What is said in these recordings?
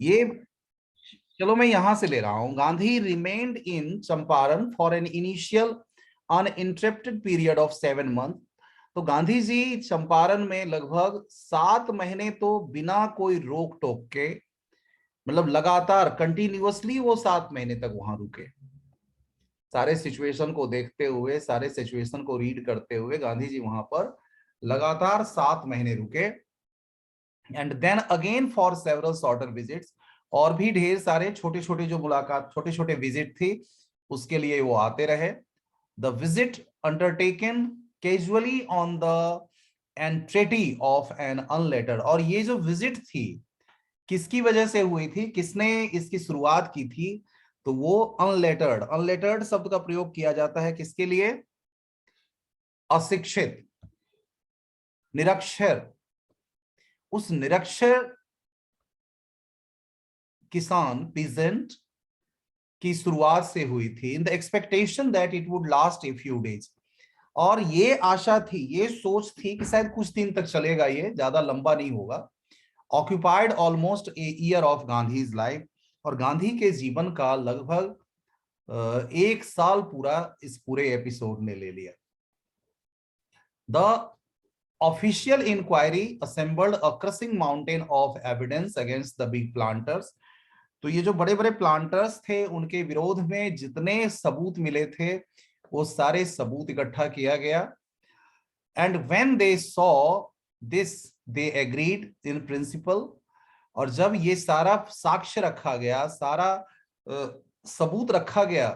ये चलो मैं यहां से ले रहा हूं। Gandhi remained in Champaran for an initial uninterrupted period of 7 month. तो गांधी जी चंपारण में लगभग 7 महीने तो बिना कोई रोक टोक के, मतलब लगातार कंटिन्यूअसली वो 7 महीने तक वहां रुके। सारे सिचुएशन को देखते हुए, सारे सिचुएशन को रीड करते हुए गांधी जी वहां पर लगातार 7 महीने रुके। And then again for several shorter visits, और भी ढेर सारे छोटे छोटे जो मुलाकात, छोटे छोटे विजिट थी, उसके लिए वो आते रहे। The visit undertaken casually on the entreaty of an unlettered. और ये जो विजिट थी किसकी वजह से हुई थी, किसने इसकी शुरुआत की थी, तो वो अनलेटर्ड, अनलेटर्ड शब्द का प्रयोग किया जाता है किसके लिए, अशिक्षित, निरक्षर, उस निरक्षर किसान पीजेंट की शुरुआत से हुई थी। In the expectation that it would last a few days. और ये आशा थी, ये सोच थी कि शायद कुछ दिन तक चलेगा, ये ज्यादा लंबा नहीं होगा। Occupied almost a year of Gandhi's life. और गांधी के जीवन का लगभग 1 साल पूरा इस पूरे एपिसोड ने ले लिया। The official inquiry assembled a crushing mountain of evidence against the big planters. तो ये जो बड़े बड़े प्लांटर्स थे उनके विरोध में जितने सबूत मिले थे वो सारे सबूत इकट्ठा किया गया। And when they saw this they agreed in principle. और जब ये सारा साक्ष्य रखा गया, सारा सबूत रखा गया,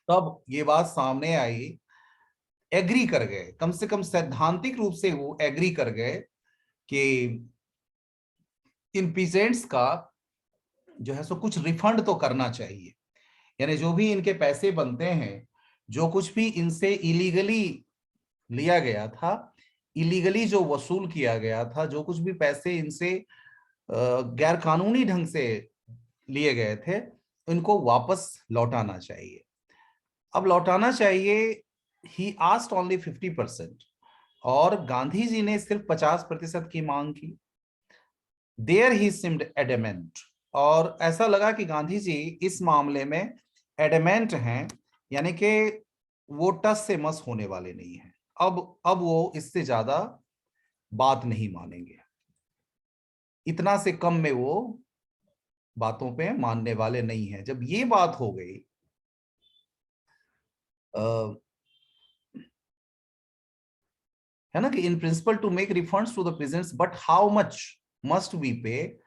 तब ये बात सामने आई, एग्री कर गए, कम से कम सैद्धांतिक रूप से वो एग्री कर गए कि इन पीजेंट्स का जो है सो कुछ रिफंड तो करना चाहिए। यानी जो भी इनके पैसे बनते हैं, जो कुछ भी इनसे इलीगली लिया गया था, इलीगली जो वसूल किया गया था, जो कुछ भी पैसे इनसे गैर कानूनी ढंग से लिए गए थे, इनको वापस लौटाना चाहिए। अब लौटाना चाहिए, ही आस्क्ड ओनली 50%, और गांधी जी ने सिर्फ 50% की मांग की। There he seemed adamant. और ऐसा लगा कि गांधी जी इस मामले में एडमेंट हैं, यानी कि वो टस से मस होने वाले नहीं हैं। अब वो इससे ज्यादा बात नहीं मानेंगे, इतना से कम में वो बातों पे मानने वाले नहीं हैं। जब ये बात हो गई, है ना, कि in principle to make refunds to the peasants, but how much must we pay,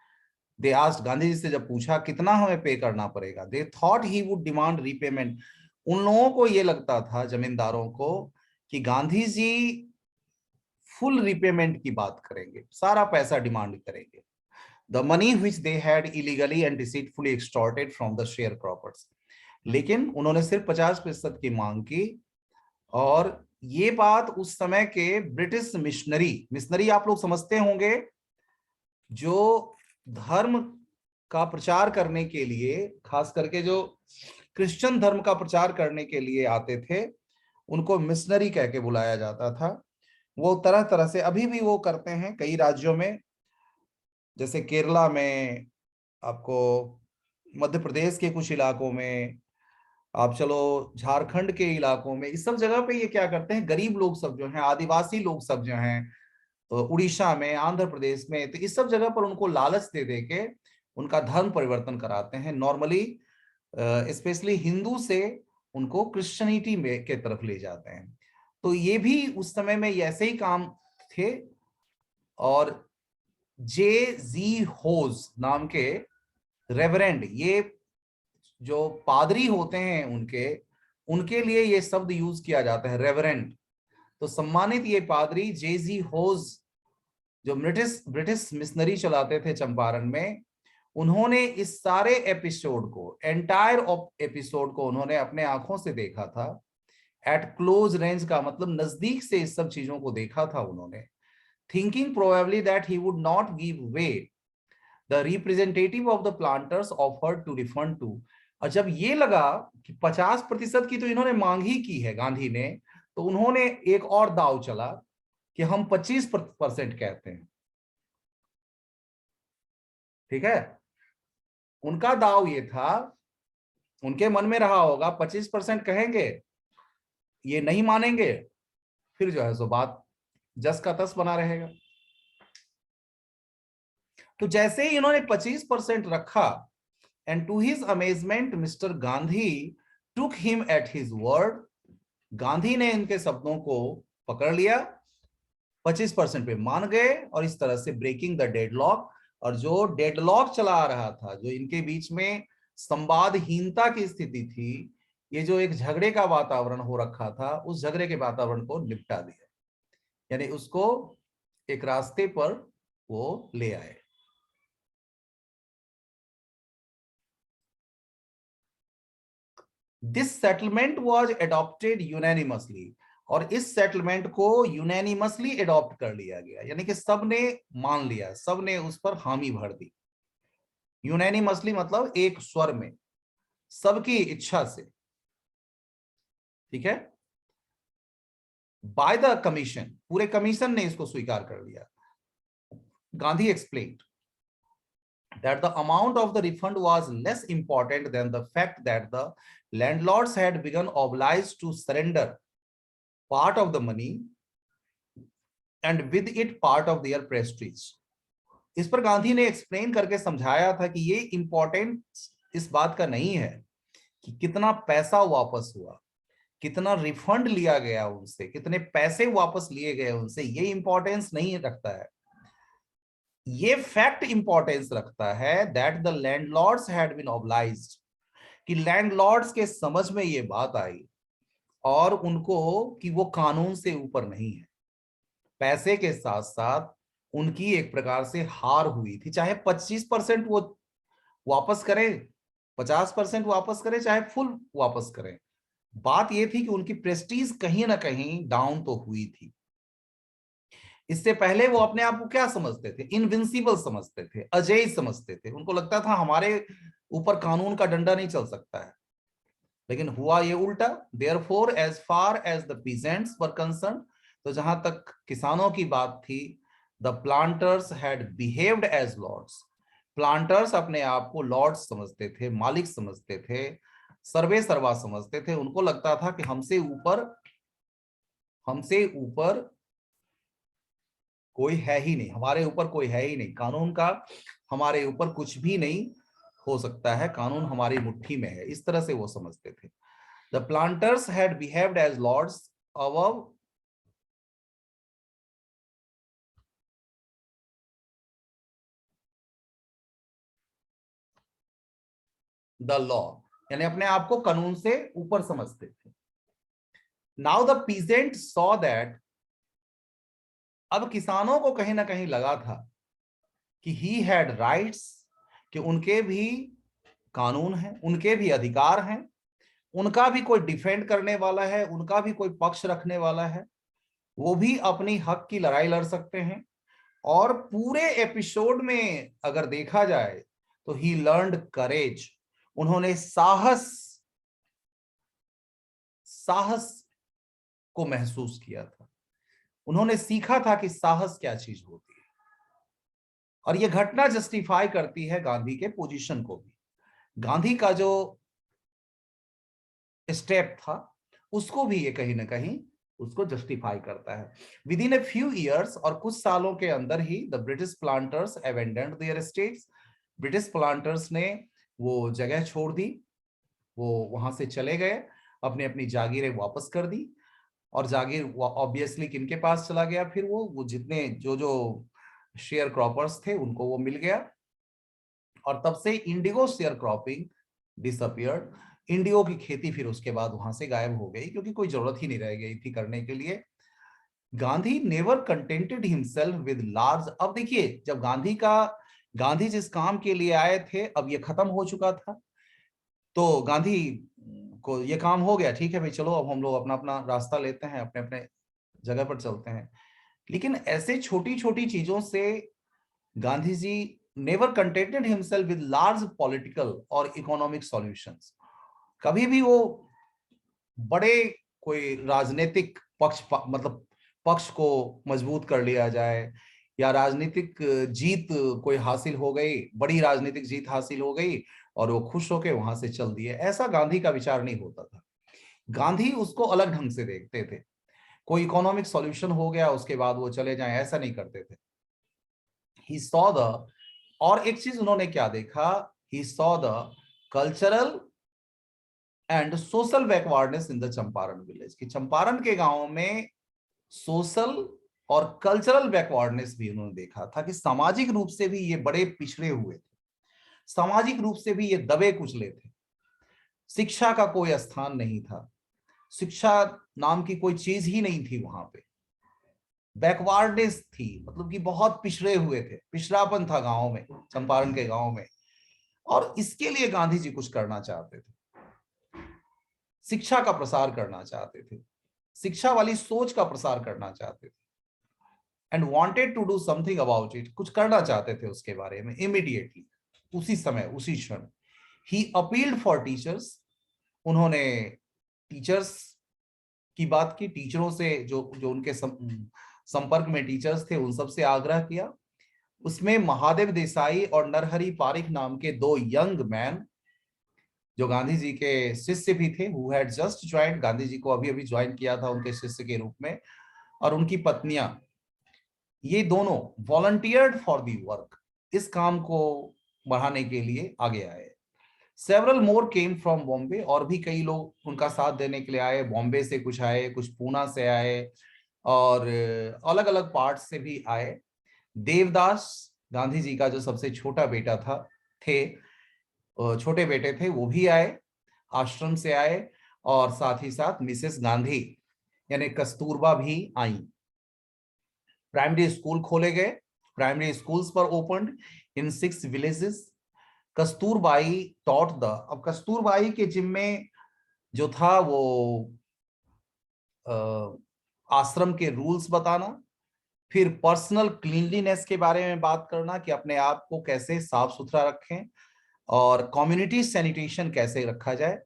they asked. Gandhi ji से जब पूछा कितना हमें पे करना पड़ेगा, they thought he would demand repayment. उन लोगों को ये लगता था, जमींदारों को, कि गांधी जी फुल रिपेमेंट की बात करेंगे, सारा पैसा डिमांड करेंगे। The money which they had illegally and deceitfully extorted from the sharecroppers. लेकिन उन्होंने सिर्फ 50% की मांग की। और ये बात उस समय के ब्रिटिश मिशनरी, मिशनरी आप लोग समझते होंगे, जो धर्म का प्रचार करने के लिए, खास करके जो क्रिश्चियन धर्म का प्रचार करने के लिए आते थे, उनको मिशनरी कह के बुलाया जाता था। वो तरह तरह से अभी भी वो करते हैं कई राज्यों में, जैसे केरला में, आपको मध्य प्रदेश के कुछ इलाकों में, आप चलो झारखंड के इलाकों में, इस सब जगह पे ये क्या करते हैं, गरीब लोग सब जो हैं, आदिवासी लोग सब जो हैं, उड़ीसा में, आंध्र प्रदेश में, तो इस सब जगह पर उनको लालच दे दे के उनका धर्म परिवर्तन कराते हैं। नॉर्मली स्पेशली हिंदू से उनको क्रिश्चियनिटी में के तरफ ले जाते हैं। तो ये भी उस समय में ये ऐसे ही काम थे। और J.Z. होज नाम के रेवरेंड, ये जो पादरी होते हैं उनके उनके लिए ये शब्द यूज किया जाता है, रेवरेंड। तो सम्मानित ये पादरी J.Z. होज, जो ब्रिटिश ब्रिटिश मिशनरी चलाते थे चंपारण में, उन्होंने इस सारे एपिसोड को, एंटायर एपिसोड को उन्होंने अपने आंखों से देखा था। एट क्लोज रेंज का मतलब नजदीक से इस सब चीजों को देखा था उन्होंने। Thinking probably that he would not give way, the representative of the planters offered to refund to. और जब ये लगा कि 50% की तो इन्होंने मांग ही की है गांधी ने, तो उन्होंने एक और दाव चला कि हम 25% कहते हैं। ठीक है, उनका दाव ये था, उनके मन में रहा होगा 25% कहेंगे, ये नहीं मानेंगे, फिर जो है सो बात जस का तस बना रहेगा। तो जैसे ही इन्होंने 25% रखा, and to his amazement Mr Gandhi took him at his word, Gandhi ने इनके शब्दों को पकड़ लिया, 25% पे मान गए, और इस तरह से ब्रेकिंग द डेडलॉक, और जो डेडलॉक चला आ रहा था, जो इनके बीच में संवादहीनता की स्थिति थी, ये जो एक झगड़े का वातावरण हो रखा था, उस झगड़े के वातावरण को निपटा दिया, यानी उसको एक रास्ते पर वो ले आए। This settlement was adopted unanimously, और इस सेटलमेंट को यूनैनिमसली एडॉप्ट कर लिया गया, यानी कि सबने मान लिया, सबने उस पर हामी भर दी। यूनैनिमसली मतलब एक स्वर में, सबकी इच्छा से, ठीक है, बाय द कमीशन, पूरे कमीशन ने इसको स्वीकार कर लिया। Gandhi explained that the amount of the refund was less important than the fact that the landlords had begun obliged to surrender part of the money and with it part of their prestige। इस पर गांधी ने explain करके समझाया था कि ये important इस बात का नहीं है कि कितना पैसा वापस हुआ, कितना रिफंड लिया गया उनसे, कितने पैसे वापस लिए गए उनसे, ये इंपॉर्टेंस नहीं रखता है। ये फैक्ट इंपॉर्टेंस रखता है that the landlords had been obliged, कि लैंडलॉर्ड्स के समझ में ये बात आई और उनको कि वो कानून से ऊपर नहीं है। पैसे के साथ साथ उनकी एक प्रकार से हार हुई थी, चाहे 25% वो वापस करें, 50% वापस करें, चाहे फुल वापस करें, बात ये थी कि उनकी प्रेस्टीज कहीं ना कहीं डाउन तो हुई थी। इससे पहले वो अपने आप को क्या समझते थे, इनविंसिबल समझते थे, अजेय समझते थे, उनको लगता था हमारे ऊपर कानून का डंडा नहीं चल सकता है। लेकिन हुआ ये उल्टा। Therefore as far as the peasants were concerned, तो जहां तक किसानों की बात थी, the planters had behaved as lords, planters अपने आप को लॉर्ड्स समझते थे, मालिक समझते थे, सर्वे सर्वा समझते थे। उनको लगता था कि हमसे ऊपर कोई है ही नहीं, हमारे ऊपर कोई है ही नहीं, कानून का हमारे ऊपर कुछ भी नहीं हो सकता है, कानून हमारी मुट्ठी में है, इस तरह से वो समझते थे। The planters had behaved as lords above the law, यानी अपने आप को कानून से ऊपर समझते थे। Now the peasant saw that, अब किसानों को कहीं ना कहीं लगा था कि ही हैड राइट्स, कि उनके भी कानून है, उनके भी अधिकार हैं, उनका भी कोई डिफेंड करने वाला है, उनका भी कोई पक्ष रखने वाला है, वो भी अपनी हक की लड़ाई लड़ सकते हैं। और पूरे एपिसोड में अगर देखा जाए तो ही लर्नड करेज, उन्होंने साहस को महसूस किया था, उन्होंने सीखा था कि साहस क्या चीज होती है। और यह घटना जस्टिफाई करती है गांधी के पोजीशन को भी, गांधी का जो स्टेप था उसको भी ये कहीं ना कहीं उसको जस्टिफाई करता है। Within a few years, और कुछ सालों के अंदर ही, the British planters abandoned their states, British planters ने वो जगह छोड़ दी, वो वहां से चले गए, अपने अपनी जागीरें वापस कर दी। और जागीर ऑब्वियसली किनके पास चला गया, फिर वो जितने जो जो शेयर क्रॉपर्स थे उनको वो मिल गया। और तब से Indigo share cropping disappeared, Indigo की खेती फिर उसके बाद वहां से गायब हो गई, क्योंकि कोई जरूरत ही नहीं रह गई थी करने के लिए। Gandhi never contented himself with large, अब देखिए जब गांधी जिस काम के लिए आए थे अब ये खत्म हो चुका था, तो गांधी को ये काम हो गया, ठीक है भाई चलो अब हम लोग अपना अपना रास्ता लेते हैं, अपने अपने जगह पर चलते हैं। लेकिन ऐसे छोटी छोटी चीजों से Gandhi ji never contented himself with large political और इकोनॉमिक सॉल्यूशंस, कभी भी वो बड़े कोई राजनीतिक मतलब पक्ष को मजबूत कर लिया जाए, या राजनीतिक जीत कोई हासिल हो गई, बड़ी राजनीतिक जीत हासिल हो गई और वो खुश होके वहां से चल दिए, ऐसा गांधी का विचार नहीं होता था। गांधी उसको अलग ढंग से देखते थे। कोई इकोनॉमिक सॉल्यूशन हो गया उसके बाद वो चले जाएं, ऐसा नहीं करते थे। ही सॉ द, और एक चीज उन्होंने क्या देखा, he saw the cultural and social backwardness in the Champaran village, कि चंपारण के गांव में सोशल और कल्चरल बैकवर्डनेस भी उन्होंने देखा था, कि सामाजिक रूप से भी ये बड़े पिछड़े हुए थे, सामाजिक रूप से भी ये दबे कुचले थे, शिक्षा का कोई स्थान नहीं था, शिक्षा नाम की कोई चीज ही नहीं थी वहां पे, बैकवर्डनेस थी, मतलब कि बहुत पिछड़े हुए थे, पिछड़ापन था गांव में, चंपारण के गांव में। और इसके लिए गांधी जी कुछ करना चाहते थे, शिक्षा का प्रसार करना चाहते थे, शिक्षा वाली सोच का प्रसार करना चाहते थे, and wanted to do something about it, कुछ करना चाहते थे उसके बारे में इमीडिएटली, उसी समय, उसी क्षण। ही अपील्ड फॉर टीचर्स, उन्होंने टीचर्स की बात की, टीचरों से, जो जो उनके संपर्क में टीचर्स थे उन सब से आग्रह किया। उसमें महादेव देसाई और नरहरि पारिख नाम के दो यंग मैन, जो गांधी जी के शिष्य भी थे, who had just joined, Gandhi ji को अभी अभी ज्वाइन किया था उनके शिष्य के रूप में, और उनकी पत्नियां, ये दोनों वॉलंटियर्ड फॉर दी वर्क, इस काम को बढ़ाने के लिए आगे आए। Several more came from Bombay, और भी कई लोग उनका साथ देने के लिए आए, बॉम्बे से कुछ आए, कुछ पूना से आए, और अलग अलग पार्ट से भी आए। देवदास, गांधी जी का जो सबसे छोटा बेटा था, थे, छोटे बेटे थे, वो भी आए, आश्रम से आए, और साथ ही साथ मिसेस गांधी यानी कस्तूरबा भी आई। प्राइमरी स्कूल खोले गए, प्राइमरी स्कूल्स पर opened in 6 villages. Kasturbai taught the, अब कस्तूरबाई के जिम्मे जो था वो आश्रम के रूल्स बताना, फिर पर्सनल क्लीनलीनेस के बारे में बात करना कि अपने आप को कैसे साफ सुथरा रखें, और कम्युनिटी सैनिटेशन कैसे रखा जाए,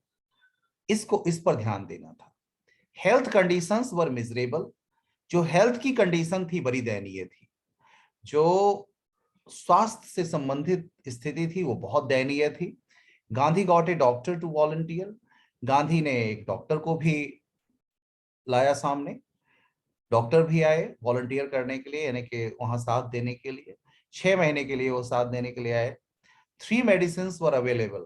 इस पर ध्यान देना था। हेल्थ कंडीशंस वर मिजरेबल, जो हेल्थ की कंडीशन थी बड़ी दयनीय थी, जो स्वास्थ्य से संबंधित स्थिति थी वो बहुत दयनीय थी। Gandhi got a doctor to volunteer, Gandhi ने एक डॉक्टर को भी लाया सामने, डॉक्टर भी आए वॉलंटियर करने के लिए, यानी कि वहां साथ देने के लिए, 6 महीने के लिए वो साथ देने के लिए आए। 3 मेडिसिन वर अवेलेबल।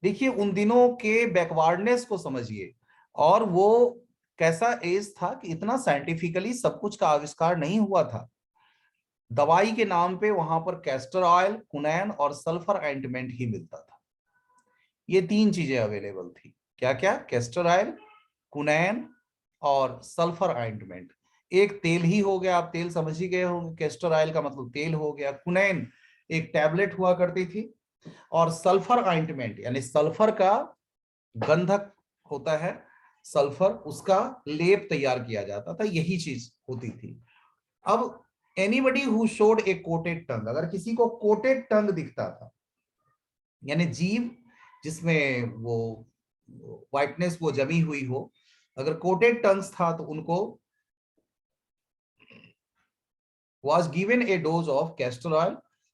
देखिए उन दिनों के बैकवर्डनेस को समझिए, और वो कैसा एज था कि इतना साइंटिफिकली सब कुछ का आविष्कार नहीं हुआ था। दवाई के नाम पे वहां पर कैस्टर ऑयल, कुनैन और सल्फर ऑइंटमेंट ही मिलता था। ये 3 चीजें अवेलेबल थी, क्या क्या, कैस्टर ऑयल, कुनैन और सल्फर ऑइंटमेंट। एक तेल ही हो गया, आप तेल समझ ही गए होंगे, कैस्टर ऑयल का मतलब तेल हो गया, कुनैन एक टैबलेट हुआ करती थी, और सल्फर ऑइंटमेंट यानी सल्फर का गंधक होता है, सल्फर, उसका लेप तैयार किया जाता था, यही चीज होती थी। अब anybody who showed A coated टंग, अगर किसी को कोटेड टंग दिखता था, यानी जीभ जिसमें वो व्हाइटनेस वो जमी हुई हो, अगर कोटेड टंग्स था तो उनको was given a dose of castor oil,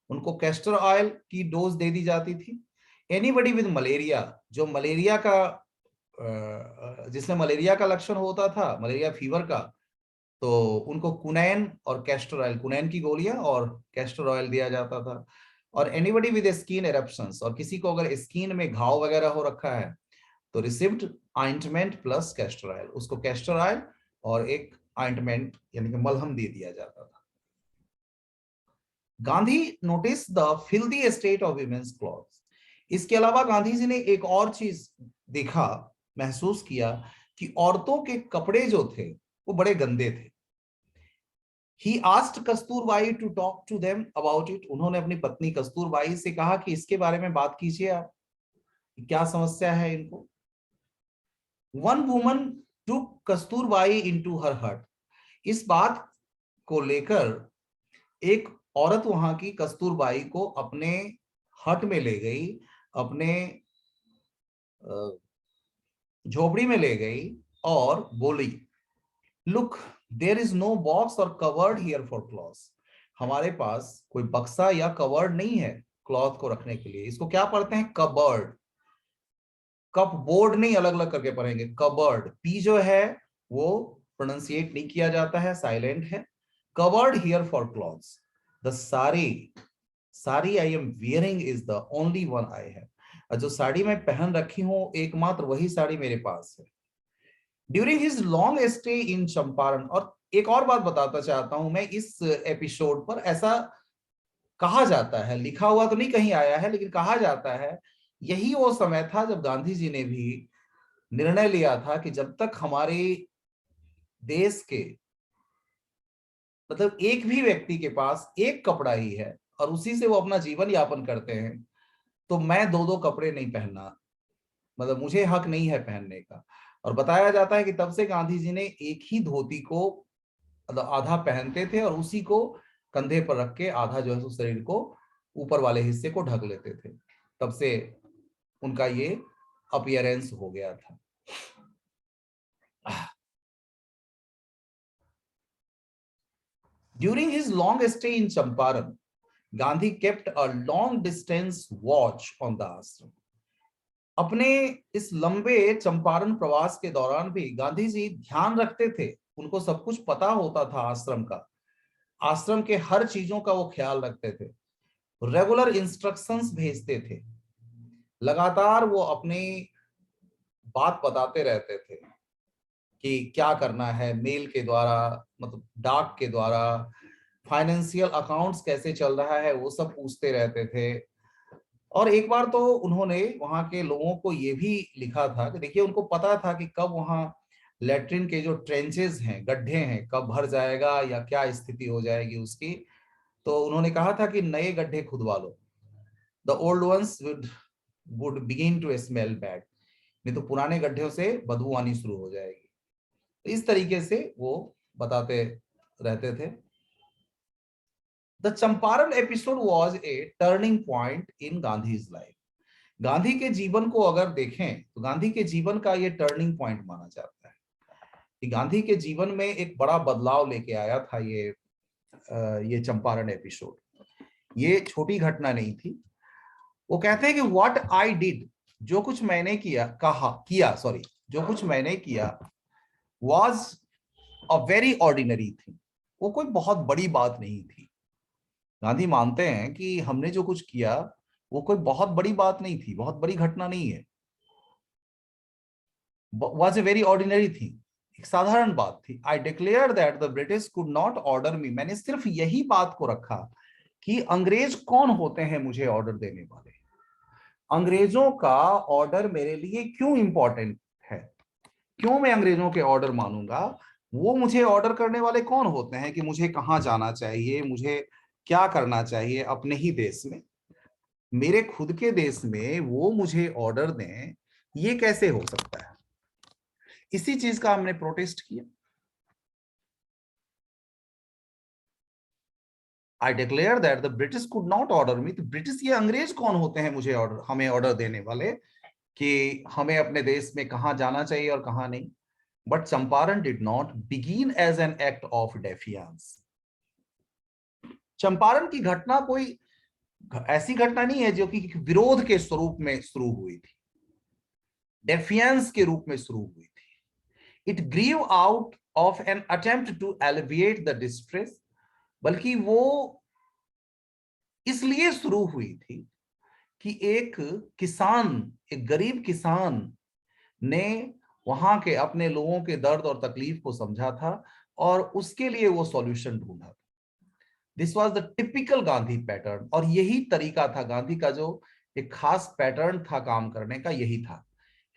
उनको कैस्टर ऑयल की डोज दे दी जाती थी। एनीबडी विद मलेरिया, जो मलेरिया का जिसमें मलेरिया का लक्षण होता था, मलेरिया फीवर का, तो उनको कुनैन और कैस्टर ऑयल, कुनैन की गोलियां और कैस्टर ऑयल दिया जाता था। और एनीबडी विद स्किन एरप्शंस, और किसी को अगर स्किन में घाव वगैरह हो रखा है तो received ointment plus castor oil, उसको कैस्टर ऑयल और एक ऑइंटमेंट यानी कि मलहम दे दिया जाता था। Gandhi noticed the filthy state of women's clothes, इसके अलावा गांधी जी ने एक और चीज देखा, महसूस किया कि औरतों के कपड़े जो थे वो बड़े गंदे थे। He asked Kasturbai to talk to them about it, उन्होंने अपनी पत्नी कस्तूरबाई से कहा कि इसके बारे में बात कीजिए आप, क्या समस्या है इनको। वन वुमन टुक कस्तूरबाई इनटू हर हट, इस बात को लेकर एक औरत वहां की कस्तूरबाई को अपने हट में ले गई, अपने झोपड़ी में ले गई और बोली, look there is no box or cupboard here for clothes, हमारे पास कोई बक्सा या कवर्ड नहीं है क्लॉथ को रखने के लिए, इसको क्या पढ़ते हैं? कबर्ड। कप बोर्ड नहीं, अलग अलग करके पढ़ेंगे। कबर्ड, पी जो है वो प्रोनाउंसिएट नहीं किया जाता है, साइलेंट है। Covered here for clothes. The sari, sari I am wearing is the only one I have. जो साड़ी मैं पहन रखी हूं एकमात्र वही साड़ी मेरे पास है। During his long stay in Champaran, और एक और बात बताता चाहता हूं मैं, इस एपिसोड पर ऐसा कहा जाता है, लिखा हुआ तो नहीं कहीं आया है लेकिन कहा जाता है, यही वो समय था जब गांधी जी ने भी निर्णय लिया था कि जब तक हमारे देश के मतलब एक भी व्यक्ति के पास एक कपड़ा ही है और उसी से वो अपना जीवन यापन करते हैं, तो मैं दो दो कपड़े नहीं पहनना, मतलब मुझे हक नहीं है पहनने का। और बताया जाता है कि तब से गांधी जी ने एक ही धोती को मतलब आधा पहनते थे और उसी को कंधे पर रख के आधा जो है शरीर को ऊपर वाले हिस्से को ढक लेते थे। तब से उनका ये अपीयरेंस हो गया था। During his long stay in Champaran, Gandhi kept a long distance watch on the ashram. अपने इस लंबे चंपारण प्रवास के दौरान भी गांधी जी ध्यान रखते थे, उनको सब कुछ पता होता था आश्रम का, आश्रम के हर चीजों का वो ख्याल रखते थे, रेगुलर इंस्ट्रक्शंस भेजते थे, लगातार वो अपनी बात बताते रहते थे कि क्या करना है, मेल के द्वारा मतलब डाक के द्वारा, फाइनेंशियल अकाउंट्स कैसे चल रहा है वो सब पूछते रहते थे। और एक बार तो उन्होंने वहां के लोगों को ये भी लिखा था कि देखिए उनको पता था कि कब वहां लेट्रिन के जो ट्रेंचेस हैं, गड्ढे हैं, कब भर जाएगा या क्या स्थिति हो जाएगी उसकी। तो उन्होंने कहा था कि नए गड्ढे खुदवा लो, the old ones would begin to smell bad, नहीं तो पुराने गड्ढों से बदबू आनी शुरू हो जाएगी। तो इस तरीके से वो बताते रहते थे। The Champaran episode was a turning point in Gandhi's life. Gandhi के जीवन को अगर देखें तो गांधी के जीवन का ये टर्निंग पॉइंट माना जाता है कि गांधी के जीवन में एक बड़ा बदलाव लेके आया था ये चंपारण एपिसोड। ये छोटी घटना नहीं थी। वो कहते हैं कि व्हाट आई डिड, जो कुछ मैंने जो कुछ मैंने किया was a very ordinary thing, वो कोई बहुत बड़ी बात नहीं थी। गांधी मानते हैं कि हमने जो कुछ किया वो कोई बहुत बड़ी बात नहीं थी, बहुत बड़ी घटना नहीं है, was a very ordinary thing, एक साधारण बात थी। I declare that the British could not order me, मैंने सिर्फ यही बात को रखा कि अंग्रेज कौन होते हैं मुझे ऑर्डर देने वाले, अंग्रेजों का ऑर्डर मेरे लिए क्यों इंपॉर्टेंट है, क्यों मैं अंग्रेजों के ऑर्डर मानूंगा, वो मुझे ऑर्डर करने वाले कौन होते हैं कि मुझे कहाँ जाना चाहिए, मुझे क्या करना चाहिए अपने ही देश में, मेरे खुद के देश में वो मुझे ऑर्डर दें, ये कैसे हो सकता है। इसी चीज का हमने प्रोटेस्ट किया। I declare that the British could not order me, तो ब्रिटिश ये अंग्रेज कौन होते हैं मुझे ऑर्डर, हमें ऑर्डर देने वाले कि हमें अपने देश में कहाँ जाना चाहिए और कहाँ नहीं। But Champaran did not begin as an act of defiance. Champaran की घटना कोई ऐसी घटना नहीं है जो कि विरोध के स्वरूप में शुरू हुई थी, डेफियंस के रूप में शुरू हुई थी। It grew out of an attempt to alleviate the distress, बल्कि वो इसलिए शुरू हुई थी कि एक किसान, एक गरीब किसान ने वहां के अपने लोगों के दर्द और तकलीफ को समझा था और उसके लिए वो सॉल्यूशन ढूंढा था। This was the typical Gandhi pattern, और यही तरीका था गांधी का, जो एक खास पैटर्न था काम करने का, यही था।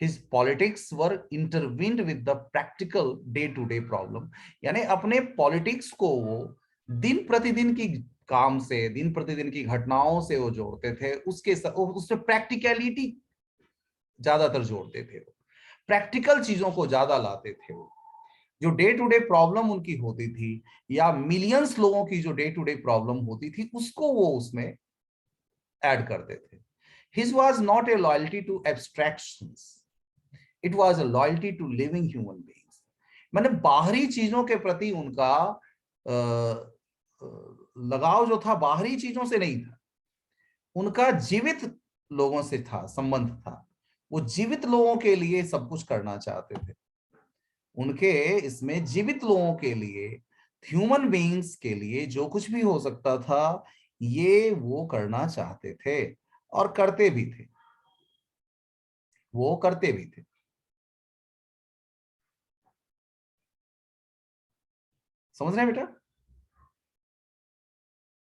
His politics were intertwined with the practical day to day problem, यानी अपने पॉलिटिक्स को वो दिन प्रतिदिन की काम से, दिन प्रतिदिन की घटनाओं से वो जोड़ते थे, उससे प्रैक्टिकलिटी ज्यादातर जोड़ते थे, प्रैक्टिकल चीजों को ज्यादा लाते थे वो, जो डे टू डे प्रॉब्लम उनकी होती थी या मिलियंस लोगों की जो डे टू डे प्रॉब्लम होती थी उसको वो उसमें ऐड करते थे। His was not a loyalty to abstractions, it was a loyalty to living human beings. मैंने बाहरी चीजों के प्रति उनका लगाव जो था बाहरी चीजों से नहीं था, उनका जीवित लोगों से था, संबंध था। वो जीवित लोगों के लिए सब कुछ करना चाहते थे। उनके इसमें जीवित लोगों के लिए, ह्यूमन बीइंग्स के लिए जो कुछ भी हो सकता था, ये वो करना चाहते थे और करते भी थे। वो करते भी थे। समझ रहे हैं बेटा?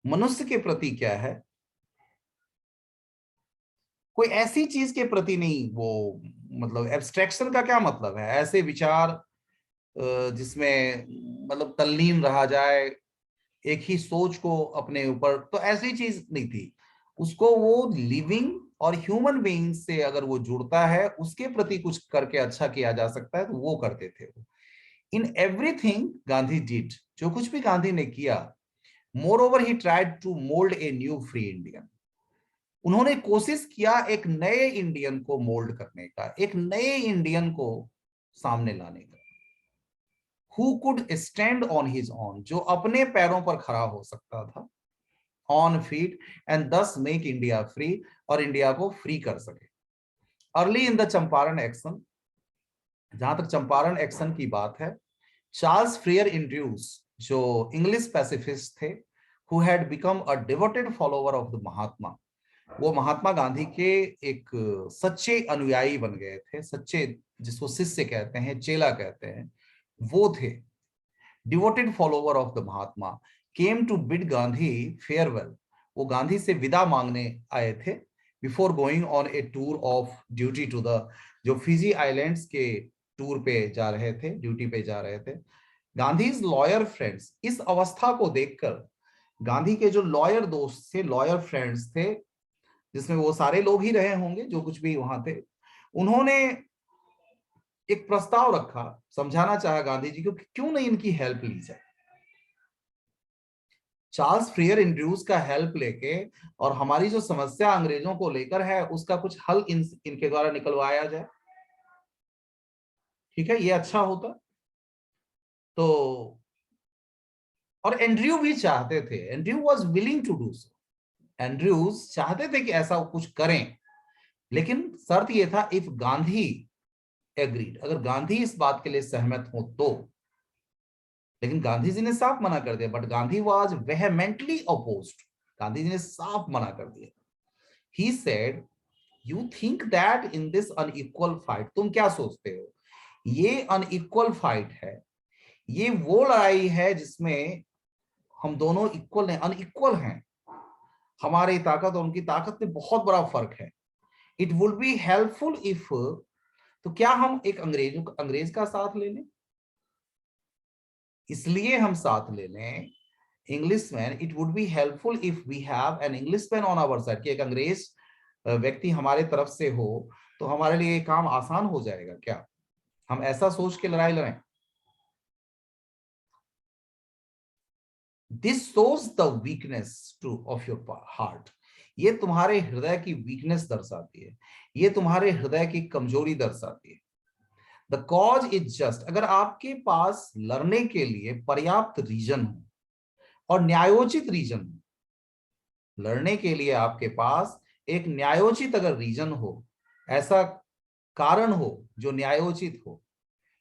मनुष्य के प्रति क्या है, कोई ऐसी चीज के प्रति नहीं। वो मतलब एब्स्ट्रैक्शन का क्या मतलब है, ऐसे विचार जिसमें मतलब तल्लीन रहा जाए, एक ही सोच को अपने ऊपर, तो ऐसी चीज नहीं थी। उसको वो लिविंग और ह्यूमन बीइंग से अगर वो जुड़ता है, उसके प्रति कुछ करके अच्छा किया जा सकता है, तो वो करते थे। इन एवरीथिंग गांधी डिड, जो कुछ भी गांधी ने किया, moreover he tried to mould a new free Indian. उन्होंने कोशिश किया एक नए इंडियन को मोल्ड करने का, एक नए इंडियन को सामने लाने का। Who could stand on his own, जो अपने पैरों पर खड़ा हो सकता था, ऑन फीट, एंड दस मेक इंडिया फ्री, और इंडिया को फ्री कर सके। Early in the Champaran action, जहां तक चंपारण एक्शन की बात है, चार्ल्स फ्रियर इंड्रूस, जो इंग्लिश पैसिफिस्ट थे, who had become a devoted follower of the Mahatma, वो महात्मा गांधी के एक सच्चे अनुयायी बन गए थे। सच्चे, जिसको शिष्य कहते हैं, चेला कहते हैं, वो थे। Devoted follower of the Mahatma came to bid Gandhi farewell, वो गांधी से विदा मांगने आए थे, before going on a tour of duty to the, जो फिजी आइलैंड्स के टूर पे जा रहे थे, ड्यूटी पे जा रहे थे। गांधी लॉयर फ्रेंड्स, इस अवस्था को देखकर गांधी के जो लॉयर दोस्त थे, लॉयर फ्रेंड्स थे, जिसमें वो सारे लोग ही रहे होंगे जो कुछ भी वहां थे, उन्होंने एक प्रस्ताव रखा, समझाना चाहा गांधी जी को कि क्यों नहीं इनकी हेल्प ली जाए। चार्ल्स फ्रियर इंड्रूस का हेल्प लेके, और हमारी जो समस्या अंग्रेजों को लेकर है, उसका कुछ हल इनके द्वारा निकलवाया जाए। ठीक है, ये अच्छा होता। तो और एंड्रयू भी चाहते थे, Andrew was willing to do so, Andrews चाहते थे कि ऐसा कुछ करें, लेकिन शर्त यह था, इफ गांधी एग्रीड, अगर गांधी इस बात के लिए सहमत हो तो। लेकिन गांधी जी ने साफ मना कर दिया, but Gandhi was vehemently opposed, Gandhi ji ने साफ मना कर दिया। He said, you think that in this unequal fight, तुम क्या सोचते हो, ये अनइक्वल फाइट है, ये वो लड़ाई है जिसमें हम दोनों इक्वल हैं, अनइक्वल हैं, हमारी ताकत और उनकी ताकत में बहुत बड़ा फर्क है। It would be helpful if, तो क्या हम एक अंग्रेज का साथ ले लें, इसलिए हम साथ ले लें Englishman, it would be helpful if we have an Englishman on our side, कि एक अंग्रेज व्यक्ति हमारे तरफ से हो, तो हमारे लिए ये काम आसान हो जाएगा। क्या हम ऐसा सोच के लड़ाई लड़ें? This shows the weakness two of your heart, ये तुम्हारे हृदय की वीकनेस दर्शाती है, ये तुम्हारे हृदय की कमजोरी दर्शाती है। द कॉज इज जस्ट, अगर आपके पास लड़ने के लिए पर्याप्त रीजन हो और न्यायोचित रीजन हो, लड़ने के लिए आपके पास एक न्यायोचित अगर रीजन हो, ऐसा कारण हो जो न्यायोचित हो,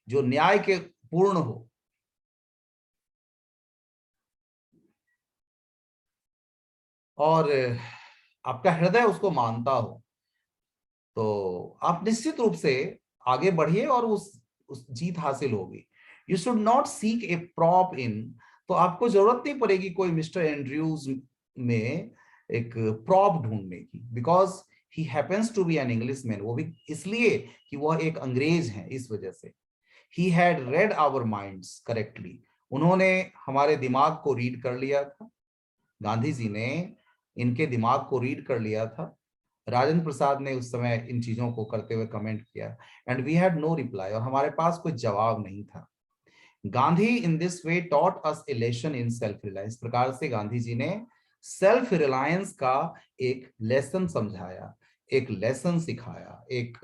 जो न्याय के पूर्ण हो, और आपका हृदय उसको मानता हो, तो आप निश्चित रूप से आगे बढ़िए और उस जीत हासिल होगी। You should not seek a prop in, तो आपको जरूरत नहीं पड़ेगी कोई मिस्टर एंड्रयूज में एक प्रॉप ढूंढने की, because he happens to be an Englishman, वो भी इसलिए कि वह एक अंग्रेज हैं, इस वजह से। He had read our minds correctly, उन्होंने हमारे दिमाग को रीड कर लिया था, गांधी जी ने इनके दिमाग को रीड कर लिया था। राजेंद्र प्रसाद ने उस समय इन चीजों को करते हुए कमेंट किया, and we had no reply, और हमारे पास कोई जवाब नहीं था। Gandhi in this way taught us a lesson in self reliance, इस प्रकार से गांधी जी ने सेल्फ रिलायंस का एक लेसन समझाया, एक लेसन सिखाया, एक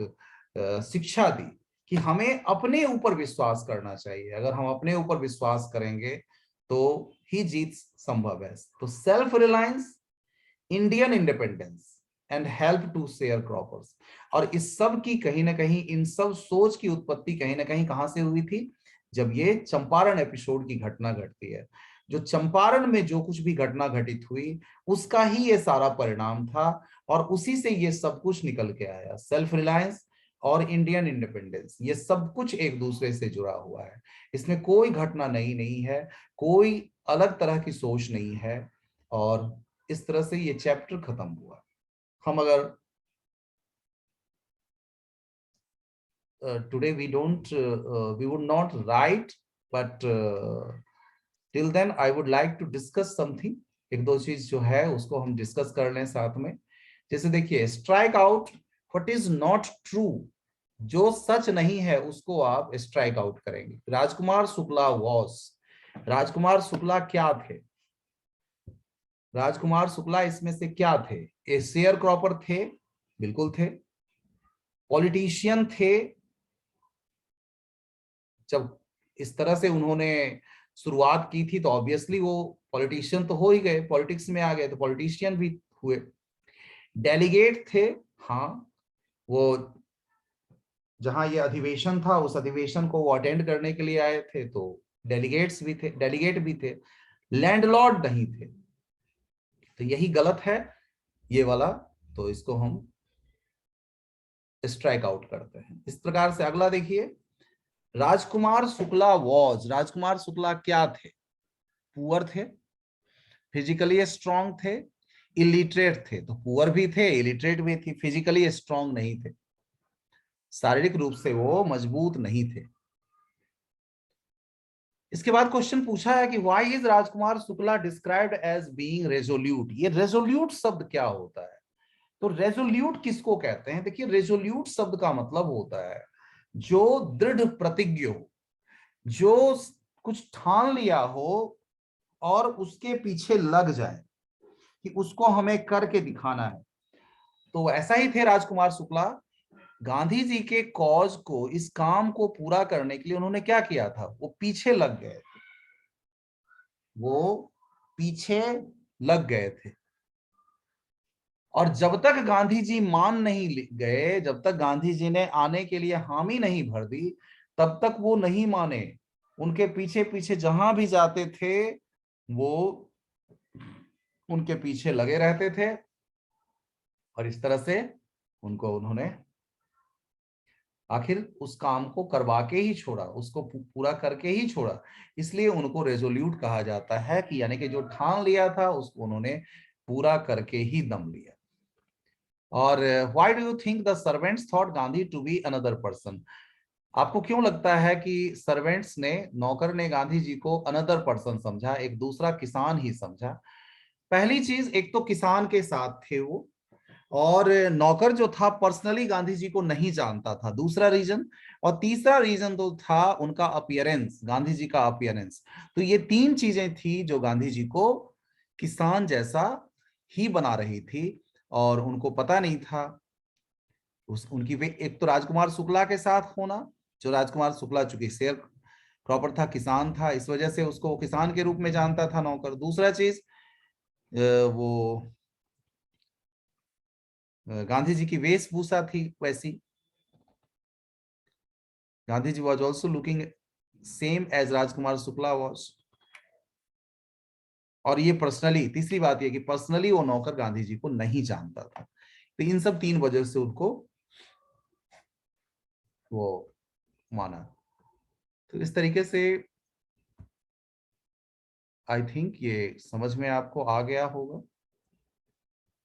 शिक्षा दी कि हमें अपने ऊपर विश्वास करना चाहिए। अगर हम अपने ऊपर विश्वास करेंगे तो ही जीत संभव है। तो self reliance, Indian independence and help to sharecroppers. और इस सब की कहीं ना कहीं, इन सब सोच की उत्पत्ति कहीं ना कहीं कहां से हुई थी? जब ये चंपारण एपिसोड की घटना घटती है। जो चंपारण में जो कुछ भी घटना घटित हुई उसका ही ये सारा परिणाम था, और उसी से ये सब कुछ निकल के आया। सेल्फ रिलायंस और इंडियन इंडिपेंडेंस, ये सब कुछ एक दूसरे से जुड़ा हुआ है। इसमें कोई घटना नई नहीं है, कोई अलग तरह की सोच नहीं है, और इस तरह से ये चैप्टर खत्म हुआ। हम अगर today we would not write, but till then I would like to discuss something। एक दो चीज जो है उसको हम डिस्कस कर लें साथ में। जैसे देखिए, strike out what is not true, जो सच नहीं है उसको आप स्ट्राइक आउट करेंगे। राजकुमार शुक्ला वॉज, राजकुमार शुक्ला क्या थे? राजकुमार शुक्ला इसमें से क्या थे? ए शेयर क्रॉपर थे, बिल्कुल थे। पॉलिटिशियन थे, जब इस तरह से उन्होंने शुरुआत की थी तो ऑब्वियसली वो पॉलिटिशियन तो हो ही गए, पॉलिटिक्स में आ गए तो पॉलिटिशियन भी हुए। डेलीगेट थे, हाँ, वो जहां ये अधिवेशन था उस अधिवेशन को वो अटेंड करने के लिए आए थे, तो डेलीगेट्स भी थे, डेलीगेट भी थे। लैंडलॉर्ड नहीं थे, तो यही गलत है ये वाला, तो इसको हम स्ट्राइक आउट करते हैं। इस प्रकार से अगला देखिए, राजकुमार शुक्ला वॉज, राजकुमार शुक्ला क्या थे? पुअर थे, फिजिकली स्ट्रांग थे, इलिटरेट थे। तो पुअर भी थे, इलिटरेट भी थी, फिजिकली स्ट्रांग नहीं थे, शारीरिक रूप से वो मजबूत नहीं थे। इसके बाद क्वेश्चन पूछा है कि why is Rajkumar Shukla described as being resolute. ये रेजोल्यूट शब्द क्या होता है? तो रेजोल्यूट किसको कहते हैं? देखिए, रेजोल्यूट शब्द का मतलब होता है जो दृढ़ प्रतिज्ञ हो, जो कुछ ठान लिया हो और उसके पीछे लग जाए कि उसको हमें करके दिखाना है। तो ऐसा ही थे राजकुमार शुक्ला। गांधी जी के कॉज को, इस काम को पूरा करने के लिए उन्होंने क्या किया था? वो पीछे लग गए थे, वो पीछे लग गए थे। और जब तक गांधी जी मान नहीं गए, जब तक गांधी जी ने आने के लिए हामी नहीं भर दी, तब तक वो नहीं माने। उनके पीछे पीछे जहां भी जाते थे वो उनके पीछे लगे रहते थे, और इस तरह से उनको, उन्होंने आखिर उस काम को करवा के ही छोड़ा, उसको पूरा करके ही छोड़ा। इसलिए उनको रेजोल्यूट कहा जाता है कि यानी कि जो ठान लिया था उसको उन्होंने पूरा करके ही दम लिया। और why do you think the servants thought Gandhi to be another person? आपको क्यों लगता है कि सर्वेंट्स ने, नौकर ने गांधी जी को अनदर पर्सन समझा, एक दूसरा किसान ही समझा? पहली चीज, एक तो किसान के साथ थे वो, और नौकर जो था पर्सनली गांधी जी को नहीं जानता था, दूसरा रीजन। और तीसरा रीजन तो था उनका अपीयरेंस, गांधी जी का अपीयरेंस। तो ये तीन चीजें थी जो गांधी जी को किसान जैसा ही बना रही थी, और उनको पता नहीं था उनकी एक तो राजकुमार शुक्ला के साथ होना, जो राजकुमार शुक्ला चूंकि शेयर क्रॉपर था, किसान था, इस वजह से उसको वो किसान के रूप में जानता था नौकर। दूसरा चीज, वो गांधी जी की वेशभूषा थी वैसी, Gandhi ji was also looking same as Rajkumar Shukla was. और ये पर्सनली, तीसरी बात ये कि पर्सनली वो नौकर गांधी जी को नहीं जानता था। तो इन सब तीन वजह से उनको वो माना। तो इस तरीके से आई थिंक ये समझ में आपको आ गया होगा।